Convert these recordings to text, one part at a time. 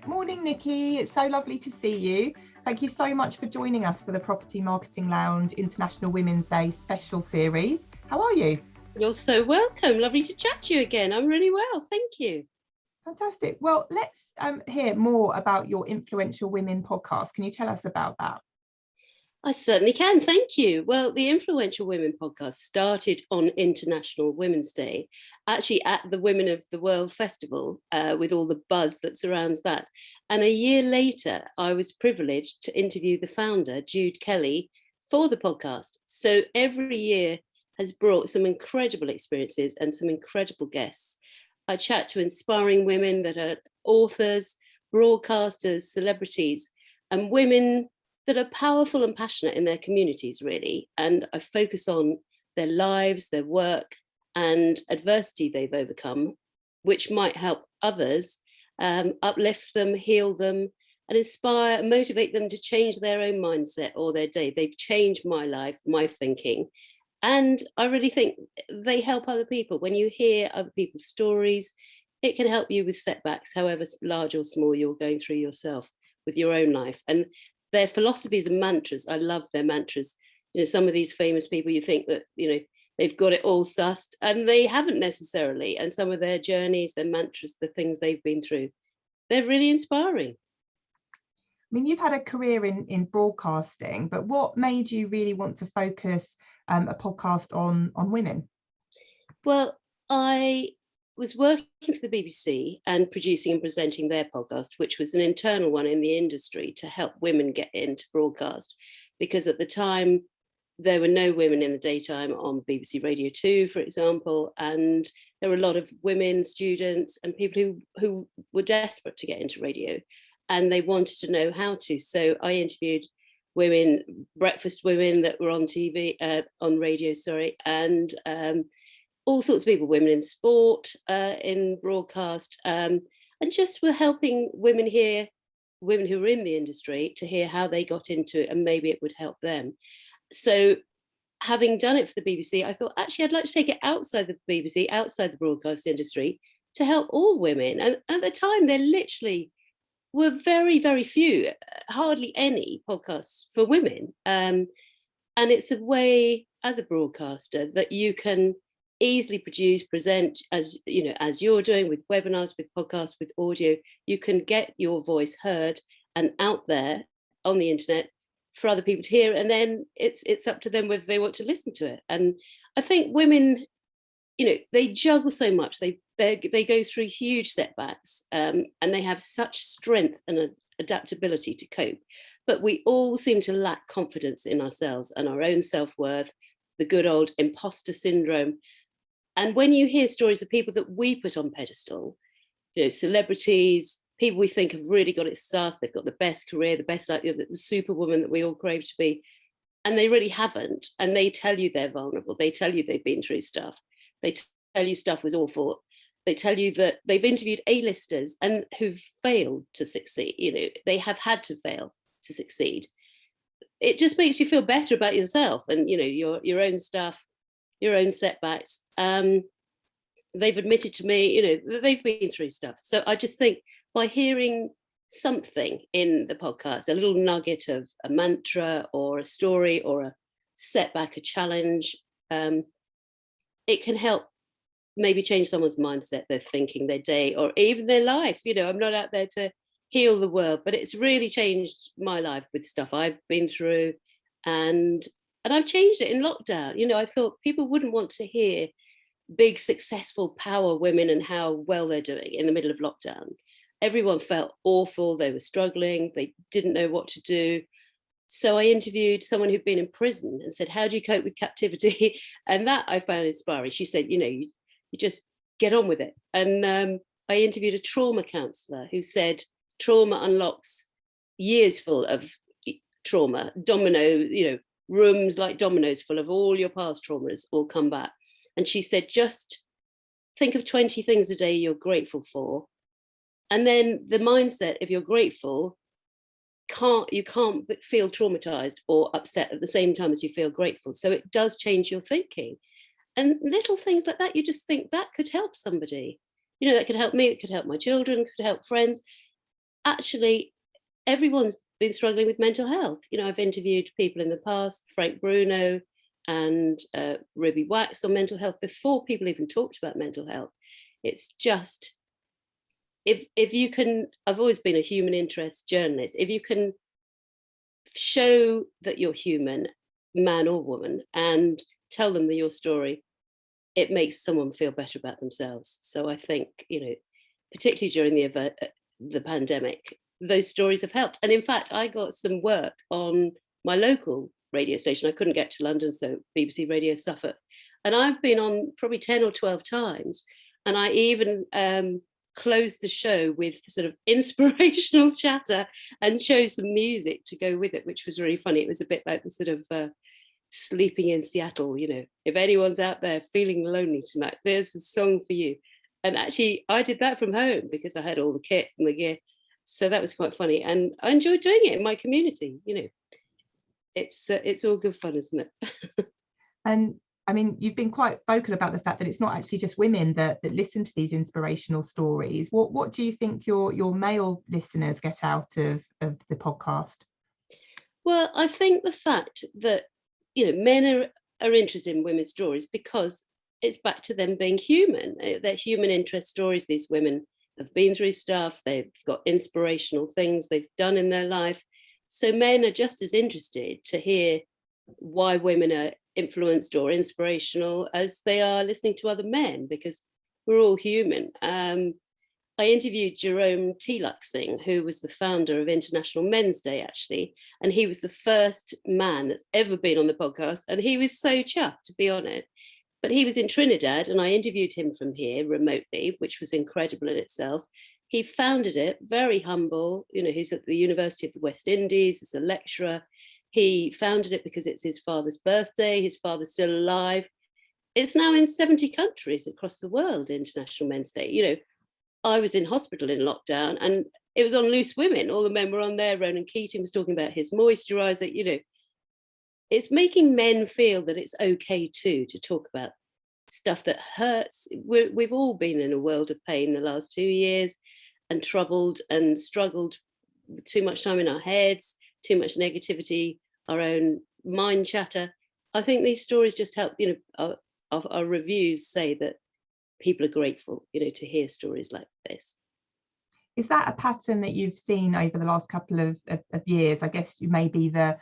Morning, Nicki. It's so lovely to see you. Thank you so much for joining us for the Property Marketing Lounge International Women's Day special series. How are you? You're so welcome. Lovely to chat to you again. I'm really well. Thank you. Fantastic. Well, let's hear more about your Influential Women podcast. Can you tell us about that? I certainly can. Thank you. Well, the Influential Women podcast started on International Women's Day, actually at the Women of the World Festival, with all the buzz that surrounds that. And a year later, I was privileged to interview the founder, Jude Kelly, for the podcast. So every year has brought some incredible experiences and some incredible guests. I chat to inspiring women that are authors, broadcasters, celebrities, and women that are powerful and passionate in their communities, really. And I focus on their lives, their work, and adversity they've overcome, which might help others, uplift them, heal them, and inspire and motivate them to change their own mindset or their day. They've changed my life, my thinking. And I really think they help other people. When you hear other people's stories, it can help you with setbacks, however large or small you're going through yourself with your own life. And their philosophies and mantras, I love their mantras. You know, some of these famous people, you think that, you know, they've got it all sussed, and they haven't necessarily. And some of their journeys, their mantras, the things they've been through, they're really inspiring. I mean, you've had a career in broadcasting, but what made you really want to focus a podcast on women? Well, I was working for the BBC and producing and presenting their podcast, which was an internal one in the industry to help women get into broadcast, because at the time there were no women in the daytime on BBC Radio 2, for example, and there were a lot of women students and people who were desperate to get into radio, and they wanted to know how to. So I interviewed women, breakfast women that were on TV, on radio, sorry, and all sorts of people, women in sport, in broadcast, and just were helping women here, women who were in the industry, to hear how they got into it and maybe it would help them. So having done it for the BBC, I thought, actually, I'd like to take it outside the BBC, outside the broadcast industry, to help all women. And at the time, there literally were very, very few, hardly any podcasts for women. And it's a way, as a broadcaster, that you can easily produce, present, as you know, as you're doing with webinars, with podcasts, with audio. You can get your voice heard and out there on the internet for other people to hear, and then it's up to them whether they want to listen to it. And I think women, you know, they juggle so much. They go through huge setbacks, and they have such strength and adaptability to cope. But we all seem to lack confidence in ourselves and our own self-worth, the good old imposter syndrome. And when you hear stories of people that we put on pedestal, you know, celebrities, people we think have really got it sussed, they've got the best career, the best, like, the superwoman that we all crave to be, and they really haven't. And they tell you they're vulnerable. They tell you they've been through stuff. They tell you stuff was awful. They tell you that they've interviewed A-listers and who've failed to succeed. You know, they have had to fail to succeed. It just makes you feel better about yourself and, you know, your own stuff, your own setbacks. They've admitted to me, you know, that they've been through stuff. So I just think by hearing something in the podcast, a little nugget of a mantra or a story or a setback, a challenge, it can help maybe change someone's mindset, their thinking, their day, or even their life. You know, I'm not out there to heal the world, but it's really changed my life with stuff I've been through. And I've changed it in lockdown. You know, I thought people wouldn't want to hear big, successful power women and how well they're doing in the middle of lockdown. Everyone felt awful. They were struggling. They didn't know what to do. So I interviewed someone who'd been in prison and said, how do you cope with captivity? And that I found inspiring. She said, you know, you just get on with it. And I interviewed a trauma counsellor who said trauma unlocks years full of trauma, you know, rooms like dominoes full of all your past traumas all come back. And she said, just think of 20 things a day you're grateful for. And then the mindset, if you're grateful, you can't feel traumatized or upset at the same time as you feel grateful. So it does change your thinking. And little things like that, you just think that could help somebody. You know, that could help me, it could help my children, could help friends. actually everyone's been struggling with mental health. I've interviewed people in the past, Frank Bruno and Ruby Wax, on mental health before people even talked about mental health. It's just, if you can, I've always been a human interest journalist. If you can show that you're human, man or woman, and tell them your story, it makes someone feel better about themselves. So I think, particularly during the pandemic, those stories have helped. And in fact, I got some work on my local radio station. I couldn't get to London, so BBC Radio Suffolk. And I've been on probably 10 or 12 times. And I even closed the show with sort of inspirational chatter and chose some music to go with it, which was really funny. It was a bit like the sort of Sleeping in Seattle, if anyone's out there feeling lonely tonight, there's a song for you. And actually, I did that from home because I had all the kit and the gear. So that was quite funny. And I enjoyed doing it in my community. It's all good fun, isn't it? And I mean, you've been quite vocal about the fact that it's not actually just women that listen to these inspirational stories. What do you think your male listeners get out of the podcast? Well, I think the fact that, men are interested in women's stories because it's back to them being human. They're human interest stories. These women have been through stuff. They've got inspirational things they've done in their life. So men are just as interested to hear why women are influenced or inspirational as they are listening to other men, because we're all human. I interviewed Jerome Tilaksing, who was the founder of International Men's Day, actually, and he was the first man that's ever been on the podcast, and he was so chuffed to be on it. But he was in Trinidad, and I interviewed him from here remotely, which was incredible in itself. He founded it, very humble. He's at the University of the West Indies as a lecturer. He founded it because it's his father's birthday. His father's still alive. It's now in 70 countries across the world, International Men's Day. I was in hospital in lockdown and it was on Loose Women. All the men were on there. Ronan Keating was talking about his moisturizer. It's making men feel that it's okay to talk about stuff that hurts. We've all been in a world of pain the last 2 years and troubled and struggled with too much time in our heads, too much negativity, our own mind chatter. I think these stories just help, our reviews say that people are grateful, to hear stories like this. Is that a pattern that you've seen over the last couple of years? I guess maybe the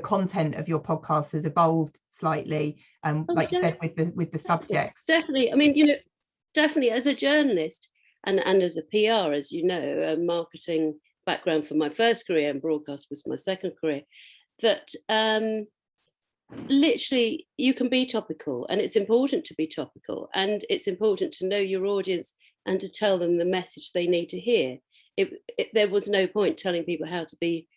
content of your podcast has evolved slightly, like you said, with the subjects. Definitely. I mean, definitely as a journalist and as a PR, as you know, a marketing background for my first career, and broadcast was my second career, that literally you can be topical, and it's important to be topical, and it's important to know your audience and to tell them the message they need to hear. There was no point telling people how to be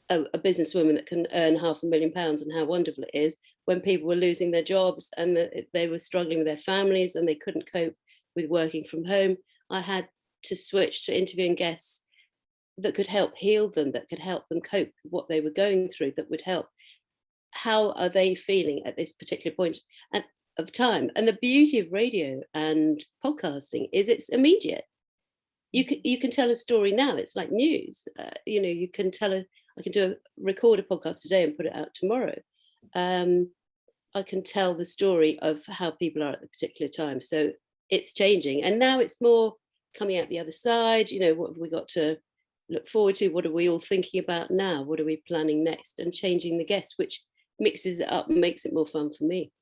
a businesswoman that can earn £500,000 and how wonderful it is when people were losing their jobs and they were struggling with their families and they couldn't cope with working from home. I had to switch to interviewing guests that could help heal them, that could help them cope with what they were going through, that would help. How are they feeling at this particular point of time? And the beauty of radio and podcasting is it's immediate. You can tell a story now. It's like news. You can I can record a podcast today and put it out tomorrow. I can tell the story of how people are at the particular time. So it's changing, and now it's more coming out the other side. What have we got to look forward to? What are we all thinking about now? What are we planning next? And changing the guests, which mixes it up and makes it more fun for me.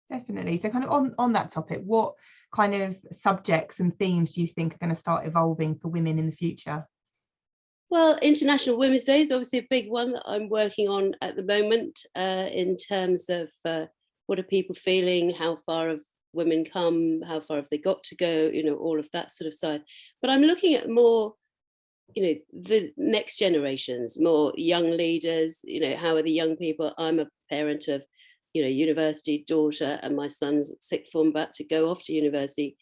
Definitely. So kind of on that topic, what kind of subjects and themes do you think are going to start evolving for women in the future? Well, International Women's Day is obviously a big one that I'm working on at the moment, in terms of what are people feeling, how far have women come, how far have they got to go, all of that sort of side. But I'm looking at more, the next generations, more young leaders, how are the young people? I'm a parent of, university daughter, and my son's sixth form about to go off to university.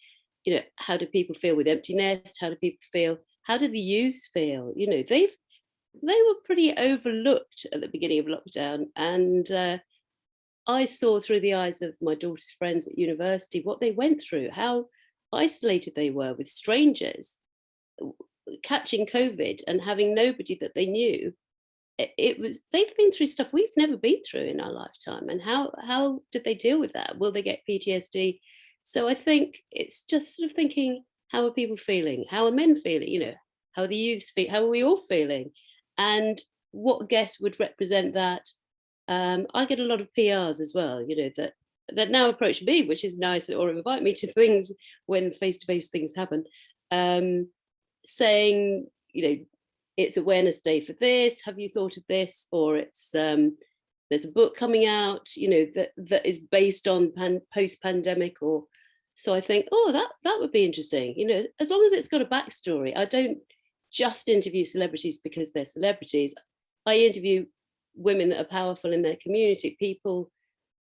How do people feel with empty nest? How do people feel? How do the youth feel? They were pretty overlooked at the beginning of lockdown, and I saw through the eyes of my daughter's friends at university what they went through, how isolated they were with strangers. catching COVID and having nobody that they knew, they've been through stuff we've never been through in our lifetime. And how did they deal with that? Will they get PTSD? So I think it's just sort of thinking, how are people feeling? How are men feeling? You know, how are the youths feeling? How are we all feeling? And what guest would represent that? I get a lot of PRs as well, you know, that now approach me, which is nice, or invite me to things when face-to-face things happen, saying, you know, it's Awareness Day for this. Have you thought of this? Or it's there's a book coming out, you know, that is based on post-pandemic. Or so I think, oh, that would be interesting. You know, as long as it's got a backstory. I don't just interview celebrities because they're celebrities. I interview women that are powerful in their community, people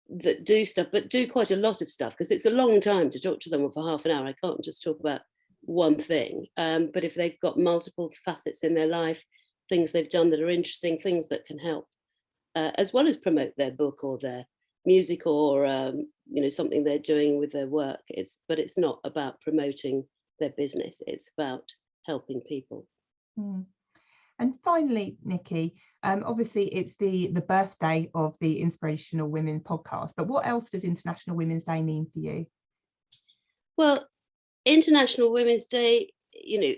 that do stuff, but do quite a lot of stuff, because it's a long time to talk to someone for half an hour. I can't just talk about one thing, but if they've got multiple facets in their life, things they've done that are interesting, things that can help, as well as promote their book or their music, or you know, something they're doing with their work. But it's not about promoting their business, it's about helping people. And finally, Nicki, obviously it's the birthday of the Inspirational Women podcast, but what else does International Women's Day mean for you? Well, International Women's Day, you know,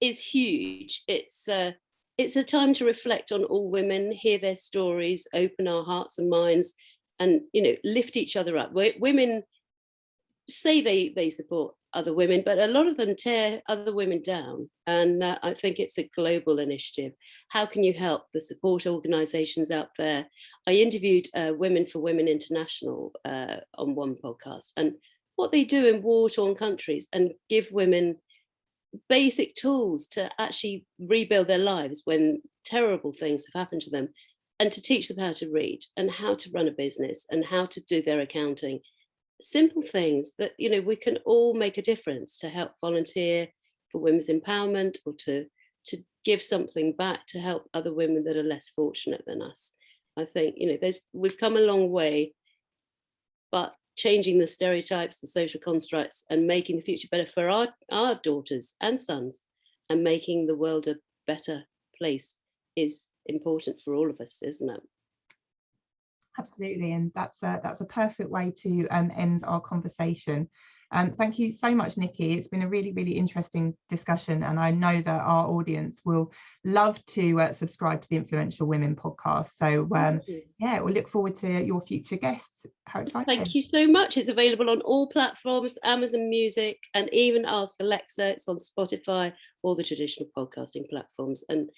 is huge. It's a time to reflect on all women, hear their stories, open our hearts and minds, and, you know, lift each other up. Women say they support other women, but a lot of them tear other women down. And I think it's a global initiative. How can you help the support organisations out there? I interviewed Women for Women International on one podcast, and what they do in war-torn countries, and give women basic tools to actually rebuild their lives when terrible things have happened to them, and to teach them how to read and how to run a business and how to do their accounting. Simple things that, you know, we can all make a difference to help volunteer for women's empowerment, or to give something back to help other women that are less fortunate than us. I think, you know, we've come a long way, but changing the stereotypes, the social constructs, and making the future better for our daughters and sons, and making the world a better place is important for all of us, isn't it? Absolutely, and that's a perfect way to end our conversation. Thank you so much, Nicki. It's been a really, really interesting discussion, and I know that our audience will love to subscribe to the Influential Women podcast. So yeah, we'll look forward to your future guests. How exciting. Thank you so much. It's available on all platforms, Amazon Music, and even Ask Alexa. It's on Spotify, all the traditional podcasting platforms. And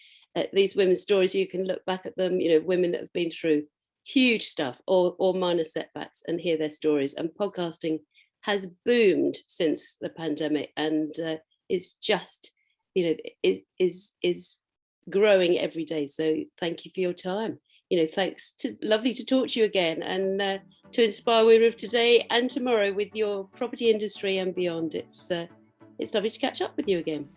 these women's stories, you can look back at them, you know, women that have been through huge stuff or minor setbacks, and hear their stories. And podcasting has boomed since the pandemic, and it's just, you know, is growing every day. So thank you for your time. You know, lovely to talk to you again, and to inspire women of today and tomorrow with your property industry and beyond. It's lovely to catch up with you again.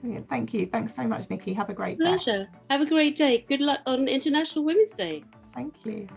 Brilliant. Thank you. Thanks so much, Nicki. Have a great day. Pleasure. Have a great day. Good luck on International Women's Day. Thank you.